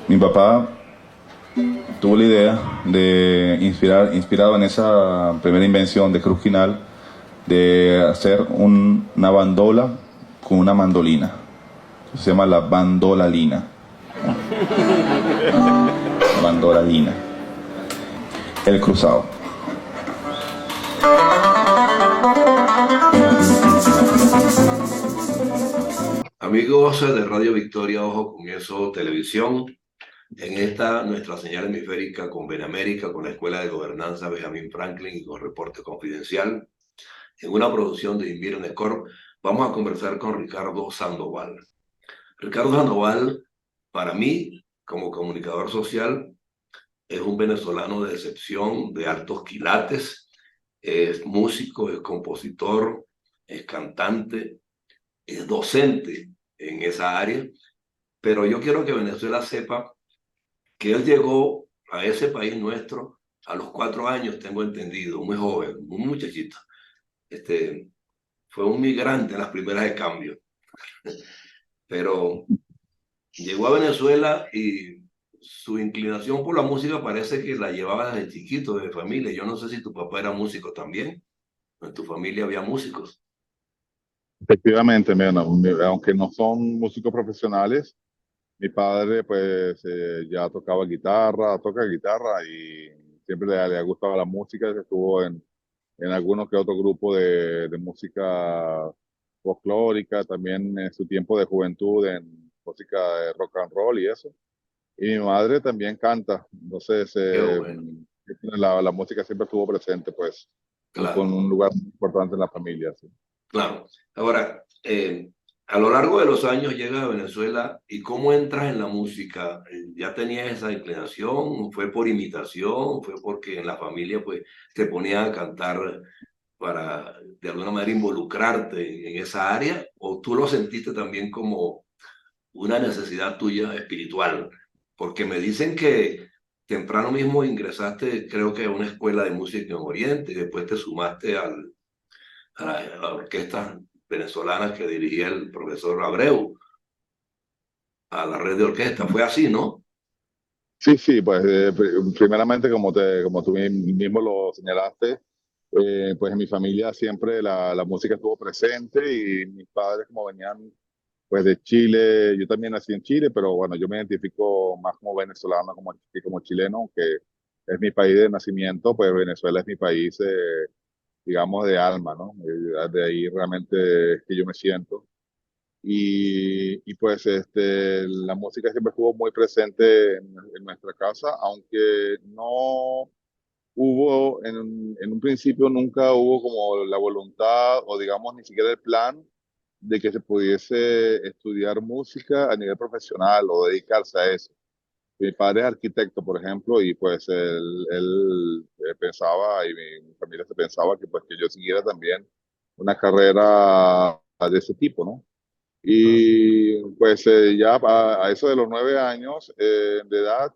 Mi papá tuvo la idea de inspirado en esa primera invención de Cruz Quinal, de hacer una bandola con una mandolina. Se llama la bandolalina. Bandolalina. El cruzado. Amigos de Radio Victoria, Ojo con Eso Televisión, en esta nuestra señal hemisférica con Benemérica, con la Escuela de Gobernanza Benjamin Franklin y con Reporte Confidencial, en una producción de Invirne Corp, vamos a conversar con Ricardo Sandoval. Ricardo Sandoval, para mí, como comunicador social, es un venezolano de excepción, de altos quilates, es músico, es compositor, es cantante, es docente en esa área, pero yo quiero que Venezuela sepa que él llegó a ese país nuestro a los 4 años, tengo entendido, muy joven, un muchachito. Este, fue un migrante en las primeras de cambio, pero llegó a Venezuela y su inclinación por la música parece que la llevaba desde chiquito, de familia. Yo no sé si tu papá era músico también, en tu familia había músicos. Efectivamente, bueno, aunque no son músicos profesionales, mi padre pues ya tocaba guitarra, toca guitarra y siempre le ha gustado la música, estuvo en algunos que otro grupo de música folclórica, también en su tiempo de juventud en música de rock and roll y eso. Y mi madre también canta, entonces Qué bueno, la música siempre estuvo presente pues con claro. un lugar muy importante en la familia. Sí. Claro. Ahora, a lo largo de los años llegas a Venezuela y ¿cómo entras en la música? ¿Ya tenías esa inclinación? ¿Fue por imitación? ¿Fue porque en la familia pues te ponían a cantar para de alguna manera involucrarte en esa área? ¿O tú lo sentiste también como una necesidad tuya espiritual? Porque me dicen que temprano mismo ingresaste, creo que a una escuela de música en Oriente y después te sumaste a la orquesta venezolana que dirigía el profesor Abreu, a la red de orquesta. Fue así, ¿no? Sí, sí, pues primeramente como tú mismo lo señalaste, pues en mi familia siempre la música estuvo presente y mis padres como venían pues de Chile, yo también nací en Chile, pero bueno, yo me identifico más como venezolano que como chileno, aunque es mi país de nacimiento, pues Venezuela es mi país, digamos, de alma, ¿no? De ahí realmente es que yo me siento. Y pues la música siempre estuvo muy presente en nuestra casa, aunque no hubo, en un principio nunca hubo como la voluntad o digamos ni siquiera el plan de que se pudiese estudiar música a nivel profesional o dedicarse a eso. Mi padre es arquitecto, por ejemplo, y pues él pensaba, y mi familia se pensaba que pues que yo siguiera también una carrera de ese tipo, ¿no? Y pues ya a eso de los 9 años de edad,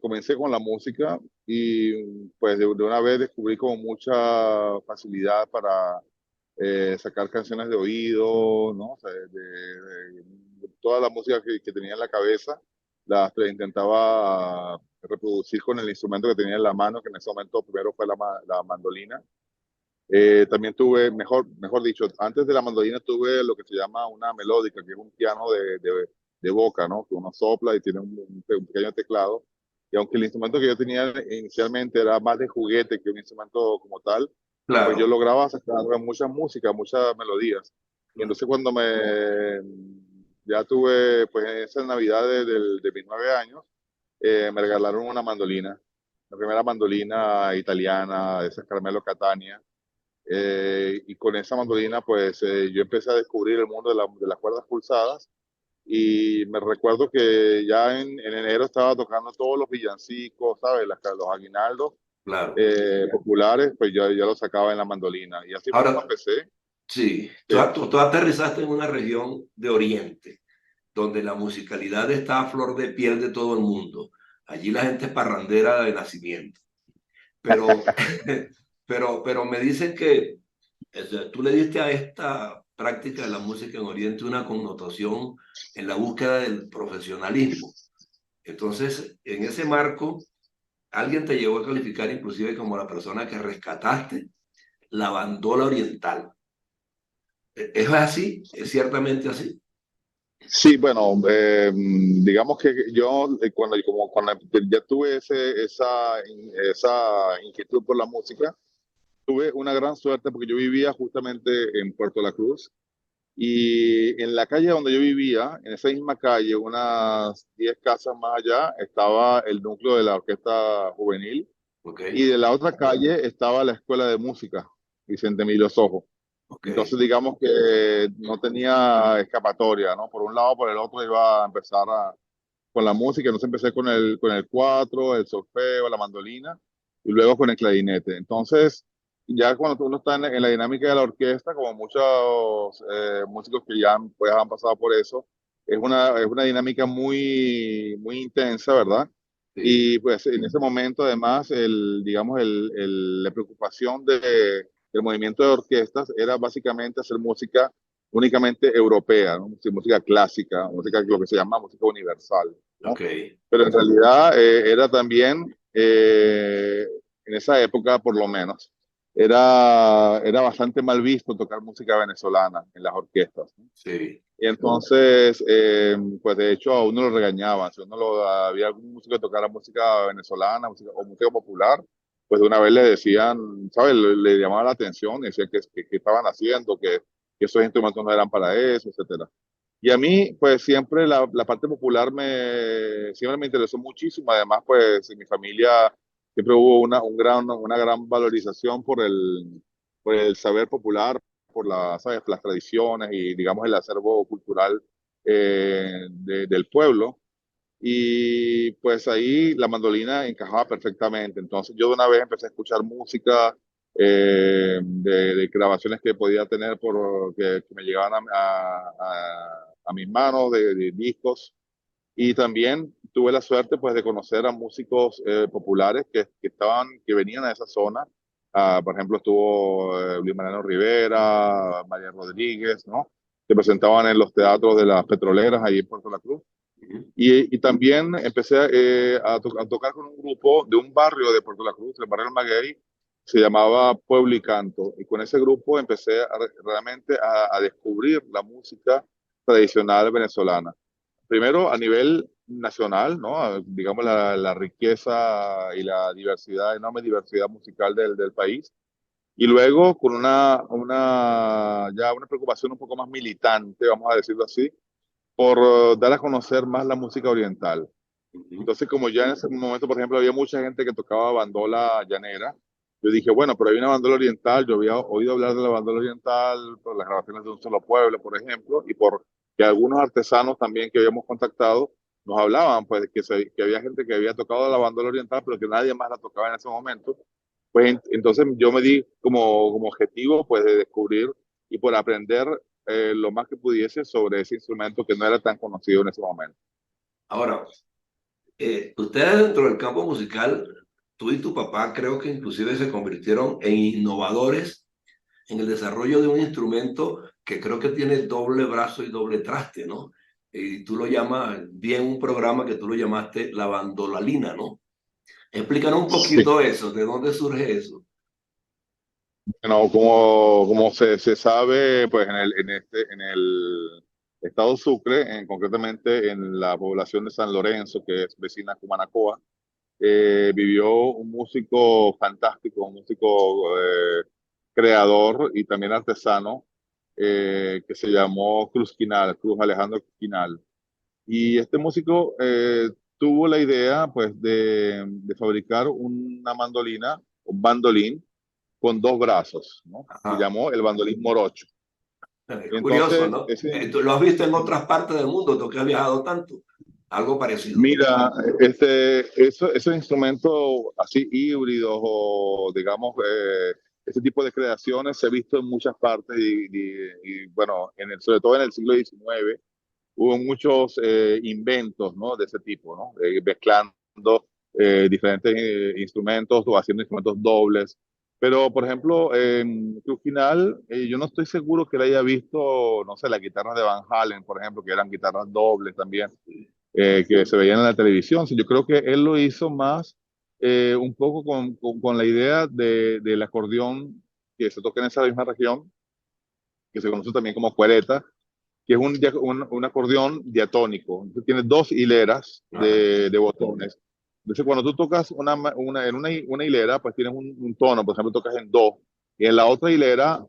comencé con la música y pues de una vez descubrí como mucha facilidad para sacar canciones de oído, ¿no? O sea, de toda la música que tenía en la cabeza, intentaba reproducir con el instrumento que tenía en la mano, que en ese momento primero fue la mandolina. También tuve, mejor dicho, antes de la mandolina tuve lo que se llama una melódica, que es un piano de boca, ¿no? Que uno sopla y tiene un pequeño teclado. Y aunque el instrumento que yo tenía inicialmente era más de juguete que un instrumento como tal, pues yo Claro. lograba sacar mucha música, muchas melodías. Y Claro. entonces cuando ya tuve, pues en esa Navidad de mis 9 años, me regalaron una mandolina, la primera mandolina italiana, de esas Carmelo Catania, y con esa mandolina, pues yo empecé a descubrir el mundo de las cuerdas pulsadas. Y me recuerdo que ya en enero estaba tocando todos los villancicos, ¿sabes? Los aguinaldos Claro. populares, pues yo ya los sacaba en la mandolina. Y así fue como Ahora, empecé. sí, tú, Eh, tú aterrizaste en una región de Oriente, donde la musicalidad está a flor de piel de todo el mundo. Allí la gente es parrandera de nacimiento. Pero, pero me dicen que tú le diste a esta práctica de la música en Oriente una connotación en la búsqueda del profesionalismo. Entonces, en ese marco, alguien te llevó a calificar inclusive como la persona que rescataste la bandola oriental. ¿Es así? ¿Es ciertamente así? Sí, bueno, digamos que yo cuando ya tuve esa inquietud por la música, tuve una gran suerte porque yo vivía justamente en Puerto La Cruz y en la calle donde yo vivía, en esa misma calle, unas 10 casas más allá, estaba el núcleo de la orquesta juvenil Ok, y de la otra calle estaba la escuela de música, Vicente Emilio Sojo. ok, Entonces, digamos que no tenía escapatoria, ¿no? Por un lado, por el otro iba a empezar con la música. Entonces empecé con el cuatro, el solfeo, la mandolina y luego con el clarinete. Entonces, ya cuando uno está en la dinámica de la orquesta, como muchos músicos que ya pues, han pasado por eso, es una dinámica muy intensa, ¿verdad? sí, Y pues en ese momento, además, digamos, la preocupación del movimiento de orquestas era básicamente hacer música únicamente europea, ¿no? Sí, música clásica, música, lo que se llama música universal, ok, ¿no? Pero en realidad era también, en esa época por lo menos, era bastante mal visto tocar música venezolana en las orquestas, ¿no? sí, Y entonces, pues de hecho a uno lo regañaban. Si había algún músico que tocara música venezolana o música popular, pues de una vez le decían, ¿sabes? Le llamaban la atención, decían que estaban haciendo, que esos instrumentos no eran para eso, etcétera. Y a mí, pues siempre la parte popular siempre me interesó muchísimo. Además, pues en mi familia siempre hubo una gran valorización por el saber popular, por ¿sabes? Las tradiciones y, digamos, el acervo cultural del pueblo. Y pues ahí la mandolina encajaba perfectamente. Entonces yo de una vez empecé a escuchar música de grabaciones que podía tener que me llegaban a mis manos, de discos. Y también tuve la suerte pues de conocer a músicos populares que venían a esa zona. Ah, por ejemplo, estuvo Luis Mariano Rivera, María Rodríguez, ¿no? Que presentaban en los teatros de las petroleras ahí en Puerto La Cruz. ujú, Y también empecé a tocar con un grupo de un barrio de Puerto La Cruz, el barrio del Maguey, se llamaba Pueblo y Canto. Y con ese grupo empecé realmente a descubrir la música tradicional venezolana. Primero a nivel nacional, ¿no? Digamos la riqueza y la diversidad, enorme diversidad musical del país. Y luego con ya una preocupación un poco más militante, vamos a decirlo así, por dar a conocer más la música oriental. ujú. Entonces, como ya en ese momento, por ejemplo, había mucha gente que tocaba bandola llanera, yo dije, bueno, pero hay una bandola oriental, yo había oído hablar de la bandola oriental por las grabaciones de Un Solo Pueblo, por ejemplo, y por que algunos artesanos también que habíamos contactado nos hablaban, pues, que había gente que había tocado la bandola oriental, pero que nadie más la tocaba en ese momento. Pues entonces yo me di como objetivo, pues, de descubrir y por aprender lo más que pudiese sobre ese instrumento que no era tan conocido en ese momento. Ahora, ustedes dentro del campo musical, tú y tu papá creo que inclusive se convirtieron en innovadores en el desarrollo de un instrumento que creo que tiene doble brazo y doble traste, ¿no? Y tú lo llamas, bien un programa que tú lo llamaste la bandolalina, ¿no? Explícanos un Sí. poquito eso, ¿de dónde surge eso? Bueno, como se sabe, pues en el estado Sucre, concretamente en la población de San Lorenzo, que es vecina a Cumanacoa, vivió un músico fantástico, un músico creador y también artesano, que se llamó Cruz Quinal, Cruz Alejandro Quinal. Y este músico tuvo la idea, pues, de fabricar una mandolina, un bandolín, con dos brazos, ¿no? Y Ajá. llamó el bandolín morocho. Es Y curioso, entonces, ¿no? ¿Tú lo has visto en otras partes del mundo, tú que has viajado tanto? Algo parecido. mira, esos instrumentos así híbridos o digamos, ese tipo de creaciones se ha visto en muchas partes bueno, sobre todo en el siglo XIX hubo muchos inventos, ¿no? De ese tipo, ¿no? Mezclando diferentes instrumentos o haciendo instrumentos dobles. Pero, por ejemplo, en Crucinal, yo no estoy seguro que le haya visto, no sé, las guitarras de Van Halen, por ejemplo, que eran guitarras dobles también. que se veían en la televisión. Sí, yo creo que él lo hizo más un poco con la idea del acordeón que se toca en esa misma región, que se conoce también como cuereta, que es un acordeón diatónico. Entonces, tiene dos hileras Ajá. de botones. Entonces, cuando tú tocas una hilera, pues tienes un tono, por ejemplo, tocas en do, y en la otra hilera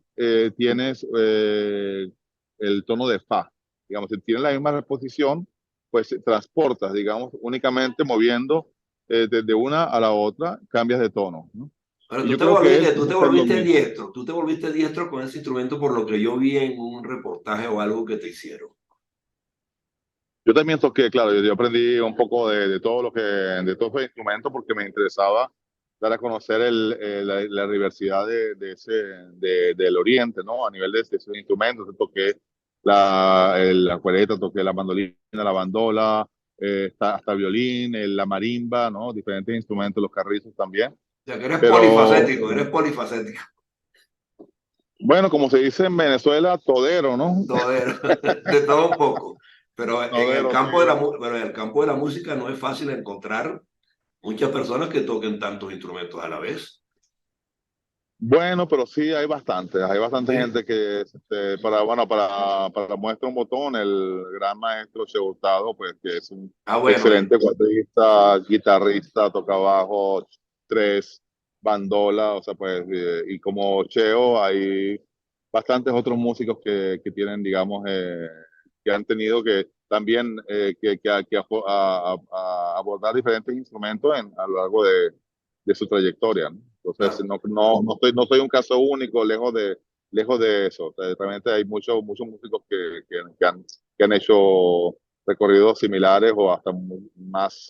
tienes el tono de fa. Digamos, si tienes la misma posición, pues transportas, digamos, únicamente moviendo desde una a la otra, cambias de tono, ¿no? Pero Y yo creo que él tú quiso te hacer lo volviste mismo. diestro, tú te volviste diestro con ese instrumento por lo que yo vi en un reportaje o algo que te hicieron. Yo también toqué, claro, yo aprendí un poco de todo lo de todos los instrumentos porque me interesaba dar a conocer la diversidad del Oriente, ¿no? A nivel de esos instrumentos, yo toqué la cuereta, toqué la mandolina, la bandola, hasta el violín, la marimba, ¿no? Diferentes instrumentos, los carrizos también. O sea, que eres Pero polifacético, eres polifacético. bueno, como se dice en Venezuela, todero, ¿no? Todero, de todo un poco. Pero en el Todero, sí. campo pero en el campo de la música no es fácil encontrar muchas personas que toquen tantos instrumentos a la vez. Bueno, pero sí hay bastante Sí. gente que, bueno, para muestra un botón, el gran maestro Che Hurtado, pues que es un Ah, bueno, excelente cuatrista, guitarrista, toca bajo, tres, bandola, o sea, pues, y como Cheo hay bastantes otros músicos que tienen, digamos, que han tenido que también abordar diferentes instrumentos a lo largo de su trayectoria, ¿no? Entonces, claro. no soy un caso único, lejos de eso. O sea, realmente hay muchos músicos que han hecho recorridos similares o hasta más,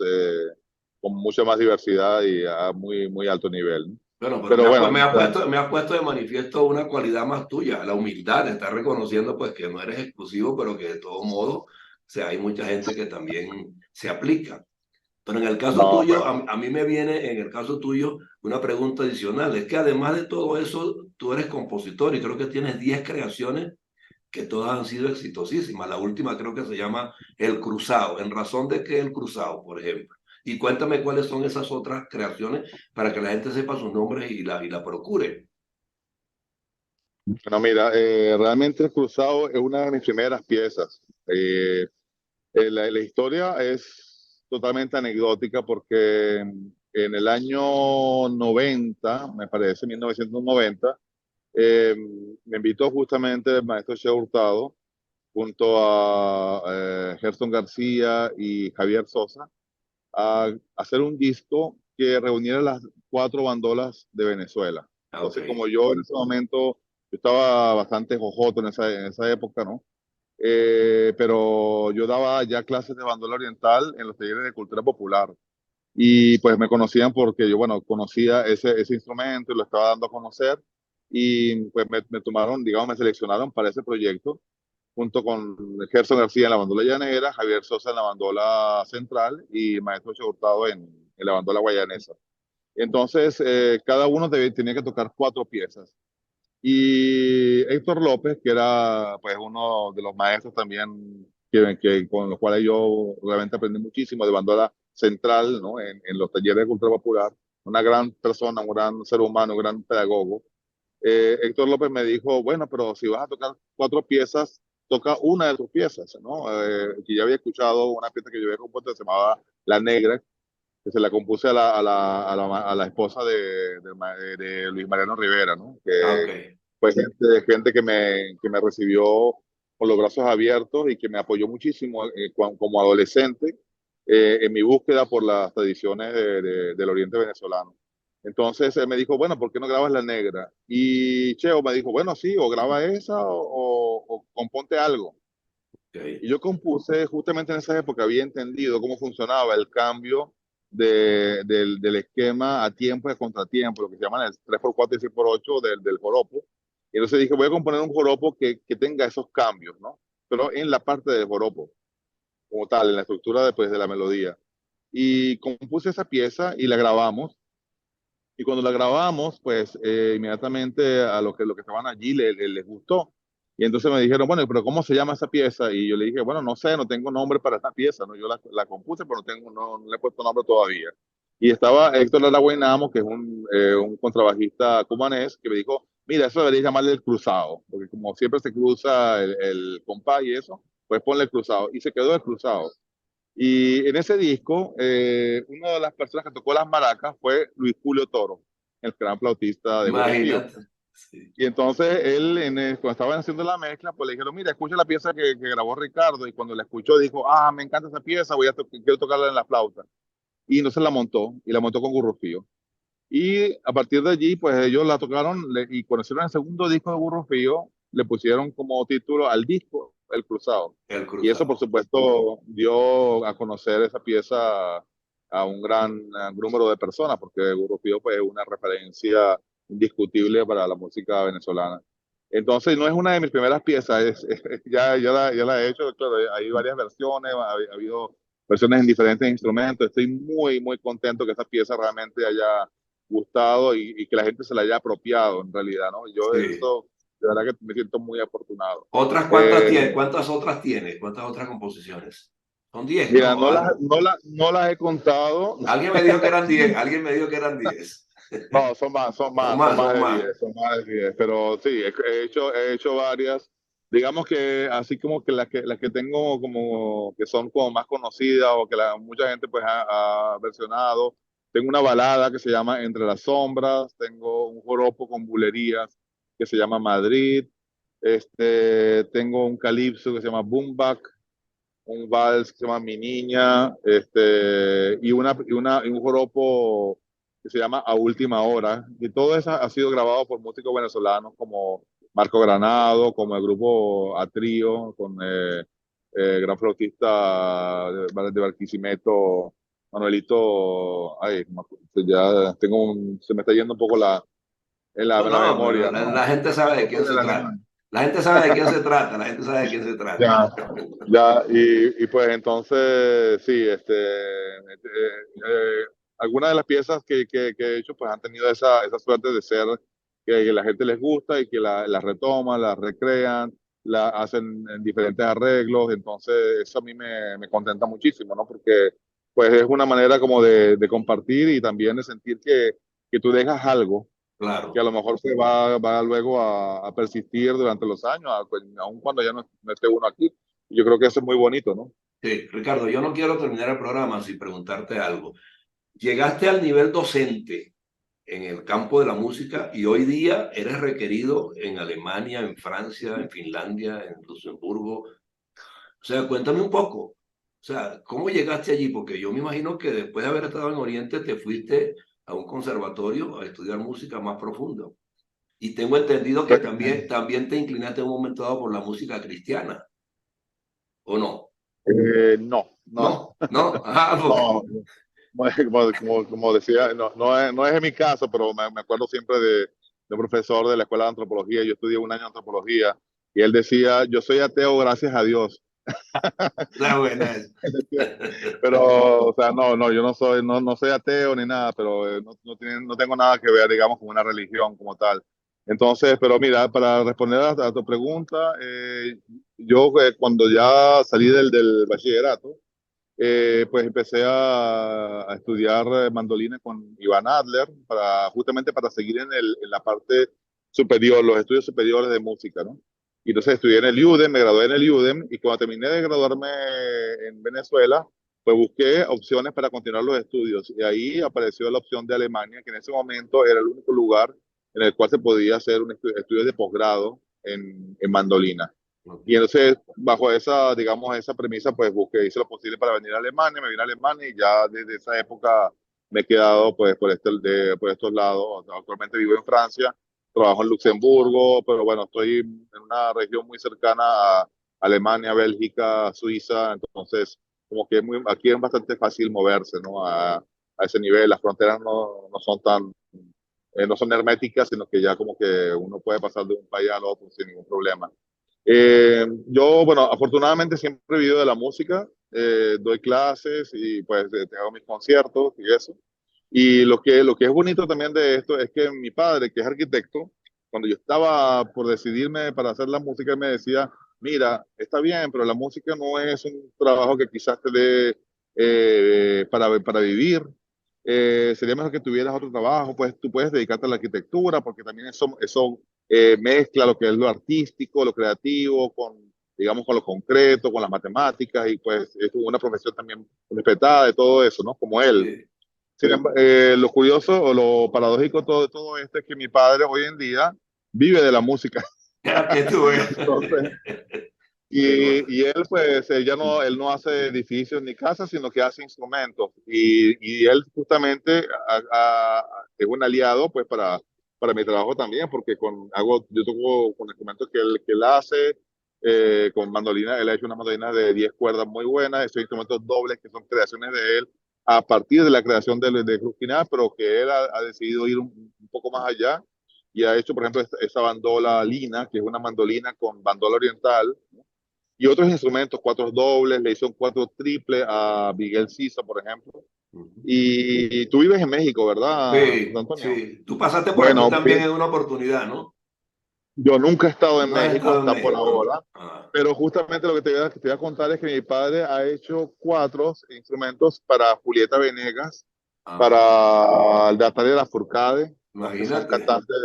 con mucha más diversidad y a muy alto nivel, ¿no? Bueno, pero Pero bueno, me has puesto de manifiesto una cualidad más tuya, la humildad, de estar reconociendo pues que no eres exclusivo, pero que de todo modo, o sea, hay mucha gente que también se aplica. Pero en el caso no, tuyo, pues, a mí me viene en el caso tuyo una pregunta adicional. Es que además de todo eso, tú eres compositor y creo que tienes 10 creaciones que todas han sido exitosísimas. La última creo que se llama El Cruzado. ¿En razón de qué El Cruzado, por ejemplo? Y cuéntame cuáles son esas otras creaciones para que la gente sepa sus nombres y la procure. bueno, mira, realmente el cruzado es una de mis primeras piezas. La historia es totalmente anecdótica porque en el año 90, me parece, 1990, eh, me invitó justamente el maestro Che Hurtado junto a Gerson García y Javier Sosa a hacer un disco que reuniera las cuatro bandolas de Venezuela. Ah, ok. Entonces, como yo en ese momento, yo estaba bastante jojoto en esa época, ¿no? Pero yo daba ya clases de bandola oriental en los talleres de cultura popular. Y pues me conocían porque yo, bueno, conocía ese instrumento y lo estaba dando a conocer. Y pues me tomaron, digamos, me seleccionaron para ese proyecto, junto con Gerson García en la bandola llanera, Javier Sosa en la bandola central y Maestro Che Hurtado en la bandola guayanesa. Entonces, cada uno tenía que tocar cuatro piezas. Y Héctor López, que era pues uno de los maestros también con los cuales yo realmente aprendí muchísimo de bandola central, ¿no? En los talleres de cultura popular, una gran persona, un gran ser humano, un gran pedagogo. Héctor López me dijo, bueno, pero si vas a tocar cuatro piezas, toca una de tus piezas, ¿no? Que ya había escuchado una pieza que yo había compuesto que se llamaba La Negra, que se la compuse a la esposa de Luis Mariano Rivera, ¿no? Ah, Que ok. fue gente que me recibió con los brazos abiertos y que me apoyó muchísimo como adolescente en mi búsqueda por las tradiciones del Oriente venezolano. Entonces él me dijo, bueno, ¿por qué no grabas La Negra? Y Cheo me dijo, bueno, sí, o graba esa o componte algo. Ok. Y yo compuse, justamente en esa época había entendido cómo funcionaba el cambio del esquema a tiempo y a contratiempo, lo que se llama el 3x4 y 6x8 del joropo. Y entonces dije, voy a componer un joropo que tenga esos cambios, ¿no? Pero en la parte del joropo, como tal, en la estructura de la melodía. Y compuse esa pieza y la grabamos. Y cuando la grabamos, pues inmediatamente a los que estaban allí les gustó. Y entonces me dijeron, bueno, pero ¿cómo se llama esa pieza? Y yo le dije, bueno, no sé, no tengo nombre para esa pieza, ¿no? Yo la compuse, pero no le he puesto nombre todavía. Y estaba Héctor Laraguainamo, que es un contrabajista cumanés, que me dijo, mira, eso debería llamarle el cruzado, porque como siempre se cruza el compás y eso, pues ponle el cruzado. Y se quedó el cruzado. Y en ese disco, una de las personas que tocó las maracas fue Luis Julio Toro, el gran flautista de Burro Fío. Imagínate. Sí. Y entonces él, cuando estaban haciendo la mezcla, pues le dijeron, mira, escucha la pieza que grabó Ricardo. Y cuando la escuchó, dijo, ah, me encanta esa pieza, quiero tocarla en la flauta. Y entonces la montó, y la montó con Burro Fío. Y a partir de allí, pues ellos la tocaron y cuando hicieron el segundo disco de Burro Fío, le pusieron como título al disco El Cruzado. El Y eso, por cruzado. supuesto, dio a conocer esa pieza a un gran número de personas, porque Burro Fío pues, es una referencia indiscutible para la música venezolana. Entonces, no es una de mis primeras piezas, ya la he hecho, claro, hay varias versiones, ha habido versiones en diferentes instrumentos. Estoy muy contento que esa pieza realmente haya gustado y que la gente se la haya apropiado en realidad, ¿no? Yo Sí. eso, de verdad que me siento muy afortunado. ¿Otras cuántas Eh, tienes? ¿Cuántas otras tienes? ¿Cuántas otras composiciones? Son 10, Mira, ¿no? no las he contado. Alguien me dijo que eran 10. Alguien me dijo que eran 10. No, Son más, son más son de más. 10, son más de 10, pero sí, he hecho varias. Digamos que así como que las que tengo como que son como más conocidas o que mucha gente pues ha versionado. Tengo una balada que se llama Entre las Sombras, tengo un joropo con bulerías que se llama Madrid, tengo un calipso que se llama Boom Bap, un vals que se llama Mi Niña, y un joropo que se llama A Última Hora. Y todo eso ha sido grabado por músicos venezolanos como Marco Granado, como el grupo Atrío, con gran flautista de Barquisimeto, Manuelito, ay, ya se me está yendo un poco No, la no, pero memoria, ¿no? la gente sabe de quién El se trata. alemán. La gente sabe de quién se trata. La gente sabe de quién se trata. Ya, ya, y pues entonces, sí, algunas de las piezas que he hecho, pues han tenido esa suerte de ser que la gente les gusta y que las retoman, las recrean, la hacen en diferentes arreglos, entonces eso a mí me contenta muchísimo, ¿no? Porque pues es una manera como de compartir y también de sentir que tú dejas algo que a Claro. lo mejor va luego a persistir durante los años, aun cuando ya no esté uno aquí. Yo creo que eso es muy bonito, ¿no? Sí, Ricardo, yo no quiero terminar el programa sin preguntarte algo. Llegaste al nivel docente en el campo de la música y hoy día eres requerido en Alemania, en Francia, en Finlandia, en Luxemburgo. O sea, cuéntame un poco. O sea, ¿cómo llegaste allí? Porque yo me imagino que después de haber estado en Oriente te fuiste a un conservatorio a estudiar música más profundo. Y tengo entendido que también te inclinaste en un momento dado por la música cristiana, ¿o no? No, No, no. Ah, no, como decía, no es en mi caso, pero me acuerdo siempre de un profesor de la escuela de antropología. Yo estudié un año de antropología y él decía, yo soy ateo gracias a Dios. está buena esa. Pero, o sea, yo no soy ateo ni nada, pero no tengo nada que ver, digamos, con una religión como tal. Entonces, pero mira, para responder a tu pregunta, yo cuando ya salí del bachillerato, pues empecé a estudiar mandolina con Iván Adler, justamente para seguir en la parte superior, los estudios superiores de música, ¿no? Y entonces estudié en el UDEM, me gradué en el UDEM, y cuando terminé de graduarme en Venezuela, pues busqué opciones para continuar los estudios. Y ahí apareció la opción de Alemania, que en ese momento era el único lugar en el cual se podía hacer un estudio de posgrado en mandolina. Y entonces, bajo esa, digamos, esa premisa, pues busqué, hice lo posible para venir a Alemania, me vine a Alemania y ya desde esa época me he quedado pues por estos lados. Actualmente vivo en Francia, trabajo en Luxemburgo, pero bueno, estoy en una región muy cercana a Alemania, Bélgica, Suiza, entonces como que aquí es bastante fácil moverse, ¿no? A ese nivel, las fronteras no son no son herméticas, sino que ya como que uno puede pasar de un país al otro sin ningún problema. Yo, bueno, afortunadamente siempre he vivido de la música, doy clases y pues hago mis conciertos y eso. Y lo que es bonito también de esto es que mi padre, que es arquitecto, cuando yo estaba por decidirme para hacer la música, él me decía, mira, está bien, pero la música no es un trabajo que quizás te dé para vivir. Sería mejor que tuvieras otro trabajo, pues tú puedes dedicarte a la arquitectura, porque también eso mezcla lo que es lo artístico, lo creativo, digamos, con lo concreto, con las matemáticas, y pues es una profesión también respetada de todo eso, ¿no? Como él. Sí. Lo curioso o lo paradójico de todo esto es que mi padre hoy en día vive de la música. Ya que tú ves. Entonces, Qué cosa. y él, pues, él no hace edificios ni casas, sino que hace instrumentos. Y él justamente es un aliado, pues, para mi trabajo también, porque yo toco con instrumentos que él hace, con mandolina. Él ha hecho unas mandolinas de 10 cuerdas muy buenas, esos instrumentos dobles que son creaciones de él a partir de la creación de Cruzquina, pero que él ha decidido ir un poco más allá y ha hecho, por ejemplo, esa bandola lina, que es una mandolina con bandola oriental, y otros instrumentos, cuatro dobles, le hizo un cuatro triple a Miguel Sisa, por ejemplo. Y tú vives en México, ¿verdad, José Sí, Antonio? sí. Tú pasaste por aquí Bueno, también en una oportunidad, ¿no? yo nunca he estado en No has México estado en hasta por México, ¿no? ahora, Ah, pero justamente lo que que te voy a contar es que mi padre ha hecho cuatro instrumentos para Julieta Venegas, ah, para Natalia Lafourcade, que son imagínate. cantantes,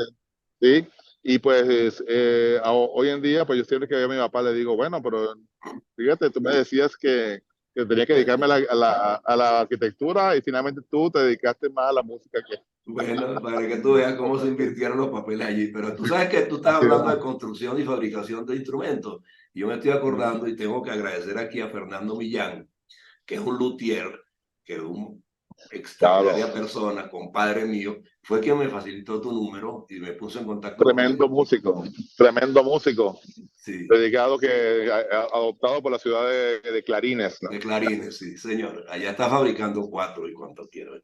¿sí? Y pues hoy en día, pues yo siempre que veo a mi papá le digo, bueno, pero fíjate, tú me decías que tenía que dedicarme a la arquitectura y finalmente tú te dedicaste más a la música que... Bueno, para que tú veas cómo se invirtieron los papeles allí. Pero tú sabes que tú estás Así hablando de es. construcción y fabricación de instrumentos. Yo me estoy acordando y tengo que agradecer aquí a Fernando Millán, que es un luthier, que es un Claro, extraordinaria persona, compadre mío, fue quien me facilitó tu número y me puso en contacto tremendo contigo. músico, tremendo músico, Sí, dedicado adoptado por la ciudad de Clarines, ¿no? de clarines, sí, señor. Allá está fabricando cuatro y cuanto quiero.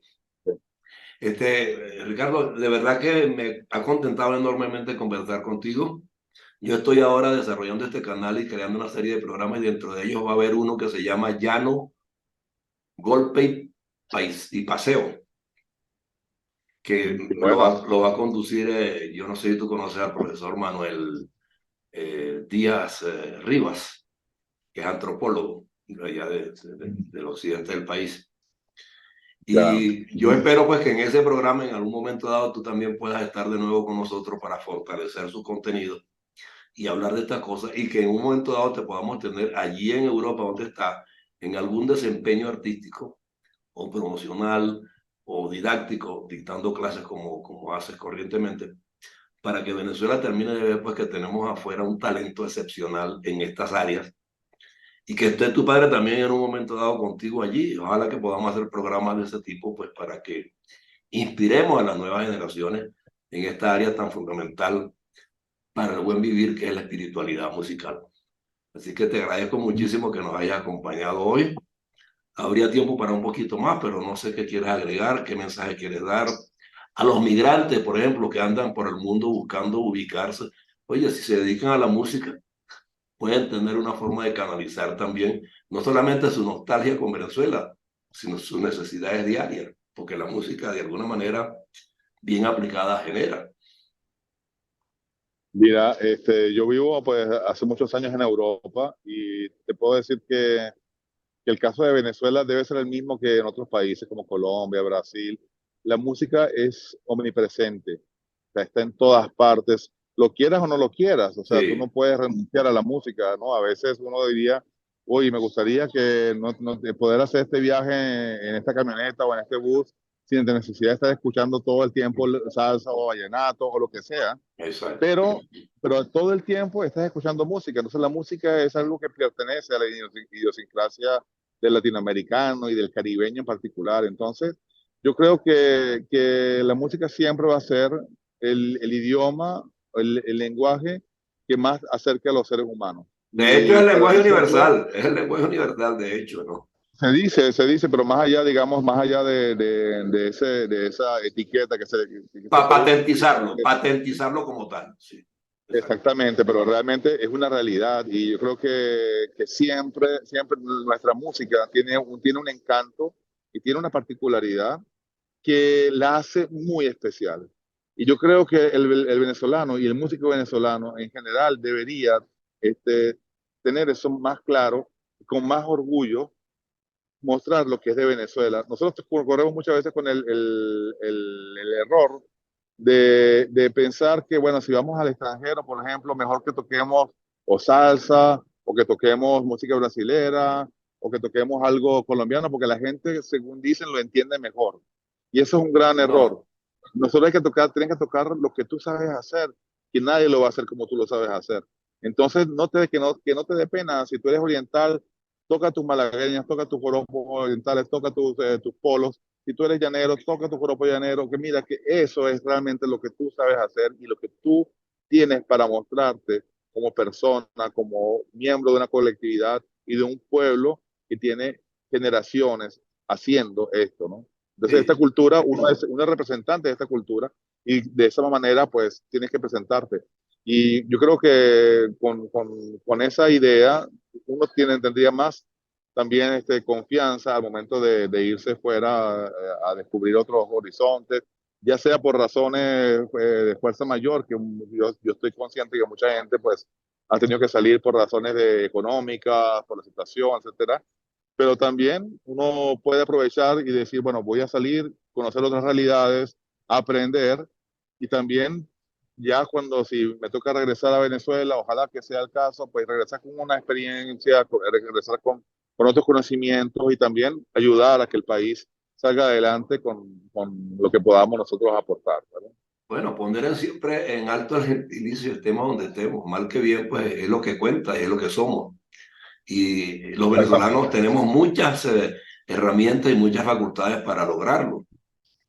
Ricardo, de verdad que me ha contentado enormemente conversar contigo. Yo estoy ahora desarrollando este canal y creando una serie de programas y dentro de ellos va a haber uno que se llama Llano, Golpe y Paseo, que Bueno, lo va a conducir, yo no sé si tú conoces al profesor Manuel Díaz Rivas, que es antropólogo de allá del occidente del país. ya. Y yo espero pues que en ese programa en algún momento dado tú también puedas estar de nuevo con nosotros para fortalecer su contenido y hablar de estas cosas y que en un momento dado te podamos tener allí en Europa donde está en algún desempeño artístico o promocional o didáctico, dictando clases como haces corrientemente, para que Venezuela termine de ver pues que tenemos afuera un talento excepcional en estas áreas y que esté tu padre también en un momento dado contigo allí. Ojalá que podamos hacer programas de ese tipo pues para que inspiremos a las nuevas generaciones en esta área tan fundamental para el buen vivir que es la espiritualidad musical. Así que te agradezco muchísimo que nos hayas acompañado hoy. Habría tiempo para un poquito más, pero no sé qué quieres agregar, qué mensaje quieres dar. A los migrantes, por ejemplo, que andan por el mundo buscando ubicarse. Oye, si se dedican a la música, pueden tener una forma de canalizar también, no solamente su nostalgia con Venezuela, sino sus necesidades diarias, porque la música de alguna manera bien aplicada genera. Mira, yo vivo pues hace muchos años en Europa y te puedo decir que el caso de Venezuela debe ser el mismo que en otros países como Colombia, Brasil. La música es omnipresente, o sea, está en todas partes, lo quieras o no lo quieras, o sea, tú no Sí, puedes renunciar a la música, ¿no? A veces uno diría, oye, me gustaría que poder hacer este viaje en esta camioneta o en este bus sin necesidad de estar escuchando todo el tiempo salsa o vallenato o lo que sea, exacto. pero, pero todo el tiempo estás escuchando música. Entonces la música es algo que pertenece a la idiosincrasia del latinoamericano y del caribeño en particular. Entonces yo creo que la música siempre va a ser el idioma, el lenguaje que más acerque a los seres humanos. De hecho, es Y el para lenguaje nosotros, universal, es el lenguaje universal, de hecho, ¿no? se dice, pero más allá, digamos, más allá de esa etiqueta Para que se patentizarlo como tal, sí, exacto. exactamente, pero realmente es una realidad y yo creo que siempre nuestra música tiene un encanto y tiene una particularidad que la hace muy especial. Y yo creo que el venezolano y el músico venezolano en general debería este, tener eso más claro, con más orgullo, mostrar lo que es de Venezuela. Nosotros corremos muchas veces con el error de pensar que, bueno, si vamos al extranjero, por ejemplo, mejor que toquemos o salsa, o que toquemos música brasilera, o que toquemos algo colombiano, porque la gente, según dicen, lo entiende mejor. Y eso es un gran error. No, Nosotros hay que tocar, tienen que tocar lo que tú sabes hacer, y nadie lo va a hacer como tú lo sabes hacer. Entonces, que no te dé pena. Si tú eres oriental, toca tus malagueñas, toca tus joropos orientales, toca tus polos. Si tú eres llanero, toca tu joropo llanero, que mira que eso es realmente lo que tú sabes hacer y lo que tú tienes para mostrarte como persona, como miembro de una colectividad y de un pueblo que tiene generaciones haciendo esto, ¿no? Entonces, esta sí, cultura, uno es representante de esta cultura y de esa manera, pues, tienes que presentarte. Y yo creo que con esa idea, uno tendría más también confianza al momento de irse fuera a descubrir otros horizontes, ya sea por razones de fuerza mayor, que yo estoy consciente que mucha gente pues ha tenido que salir por razones económicas, por la situación, etcétera, pero también uno puede aprovechar y decir, bueno, voy a salir, conocer otras realidades, aprender y también ya cuando si me toca regresar a Venezuela, ojalá que sea el caso, pues regresar con una experiencia, regresar con otros conocimientos y también ayudar a que el país salga adelante con lo que podamos nosotros aportar, ¿verdad? bueno, poner siempre en alto el gentilicio, estemos donde estemos, mal que bien, pues es lo que cuenta, es lo que somos. Y los venezolanos Exactamente. tenemos muchas herramientas y muchas facultades para lograrlo.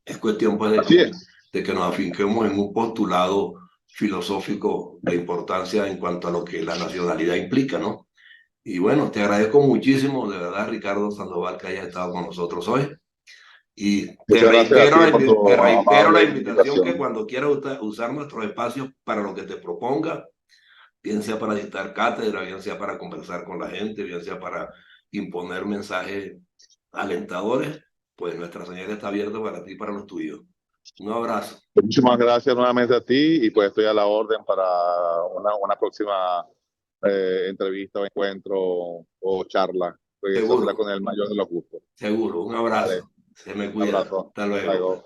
Es cuestión pues Así es. de que nos afinquemos en un postulado filosófico de importancia en cuanto a lo que la nacionalidad implica, ¿no? Y bueno, te agradezco muchísimo, de verdad, Ricardo Sandoval, que hayas estado con nosotros hoy. Y Muchas gracias a ti por te tu reitero la amable invitación que invitación. cuando quieras usar nuestros espacios para lo que te proponga, bien sea para dictar cátedra, bien sea para conversar con la gente, bien sea para imponer mensajes alentadores, pues nuestra señal está abierta para ti y para los tuyos. Un abrazo. Muchísimas gracias nuevamente a ti y pues estoy a la orden para una próxima entrevista o encuentro o charla. Pues eso será Seguro, con el mayor de los gustos. seguro. Un Vale, abrazo. Se me un cuida. abrazo. Hasta Hasta luego. luego.